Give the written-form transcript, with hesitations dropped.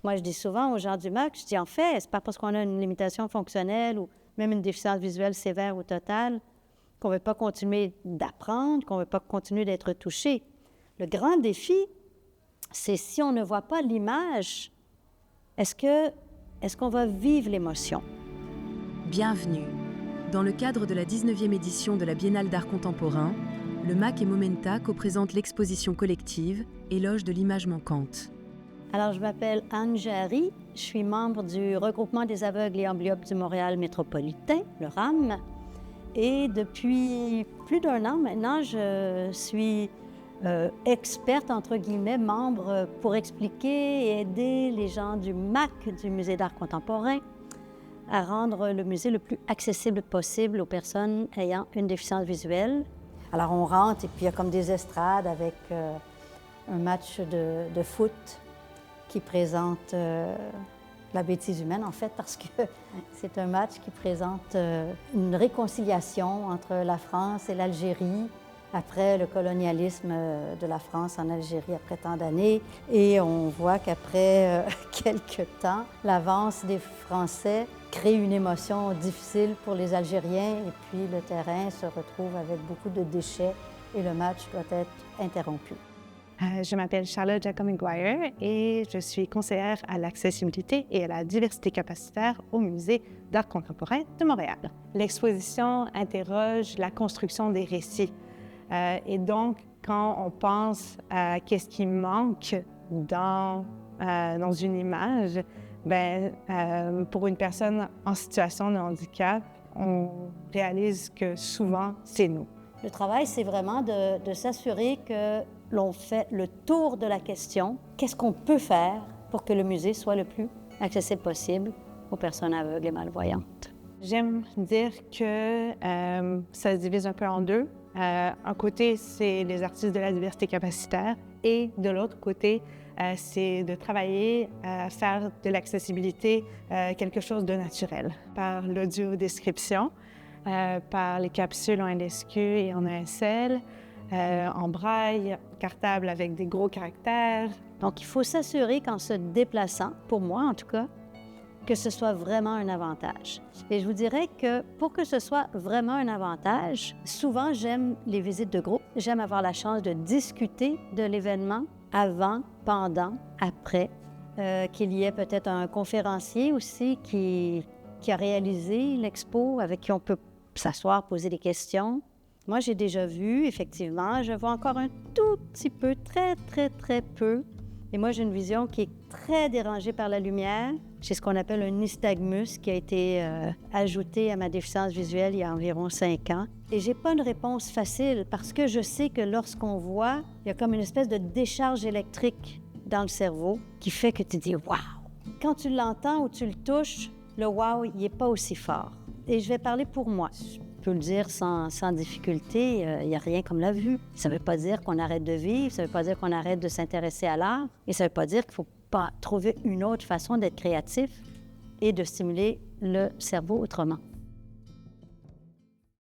Moi, je dis souvent aux gens du MAC, je dis en fait, c'est pas parce qu'on a une limitation fonctionnelle ou même une déficience visuelle sévère ou totale qu'on ne veut pas continuer d'apprendre, qu'on ne veut pas continuer d'être touché. Le grand défi, c'est si on ne voit pas l'image, est-ce qu'on va vivre l'émotion? Bienvenue. Dans le cadre de la 19e édition de la Biennale d'art contemporain, le MAC et Momenta co-présentent l'exposition collective Éloge de l'image manquante. Alors, je m'appelle Anne Jarry, je suis membre du Regroupement des aveugles et amblyopes du Montréal métropolitain, le RAM, et depuis plus d'1 an maintenant, je suis experte, entre guillemets, membre pour expliquer et aider les gens du MAC, du Musée d'art contemporain, à rendre le musée le plus accessible possible aux personnes ayant une déficience visuelle. Alors, on rentre et puis il y a comme des estrades avec un match de foot qui présente la bêtise humaine, en fait, parce que c'est un match qui présente une réconciliation entre la France et l'Algérie après le colonialisme de la France en Algérie après tant d'années. Et on voit qu'après quelques temps, l'avance des Français crée une émotion difficile pour les Algériens et puis le terrain se retrouve avec beaucoup de déchets et le match doit être interrompu. Je m'appelle Charlotte Jacob-Maguire et je suis conseillère à l'accessibilité et à la diversité capacitaire au Musée d'art contemporain de Montréal. L'exposition interroge la construction des récits. Et donc, quand on pense à qu'est-ce qui manque dans une image, pour une personne en situation de handicap, on réalise que souvent, c'est nous. Le travail, c'est vraiment de s'assurer que l'on fait le tour de la question. Qu'est-ce qu'on peut faire pour que le musée soit le plus accessible possible aux personnes aveugles et malvoyantes? J'aime dire que ça se divise un peu en deux. Un côté, c'est les artistes de la diversité capacitaire et de l'autre côté, c'est de travailler à faire de l'accessibilité quelque chose de naturel par l'audio-description, par les capsules en LSQ et en ASL, en braille, cartable avec des gros caractères. Donc, il faut s'assurer qu'en se déplaçant, pour moi en tout cas, que ce soit vraiment un avantage. Et je vous dirais que pour que ce soit vraiment un avantage, souvent j'aime les visites de groupe. J'aime avoir la chance de discuter de l'événement avant, pendant, après, qu'il y ait peut-être un conférencier aussi qui a réalisé l'expo, avec qui on peut s'asseoir, poser des questions. Moi, j'ai déjà vu, effectivement, je vois encore un tout petit peu, très, très, très peu. Et moi, j'ai une vision qui est très dérangée par la lumière. J'ai ce qu'on appelle un nystagmus qui a été ajouté à ma déficience visuelle il y a environ 5 ans. Et j'ai pas une réponse facile parce que je sais que lorsqu'on voit, il y a comme une espèce de décharge électrique dans le cerveau qui fait que tu dis « wow ». Quand tu l'entends ou tu le touches, le « wow », il n'est pas aussi fort. Et je vais parler pour moi. Je peux le dire sans difficulté, il n'y a rien comme la vue. Ça ne veut pas dire qu'on arrête de vivre, ça ne veut pas dire qu'on arrête de s'intéresser à l'art, et ça ne veut pas dire qu'il ne faut pas trouver une autre façon d'être créatif et de stimuler le cerveau autrement.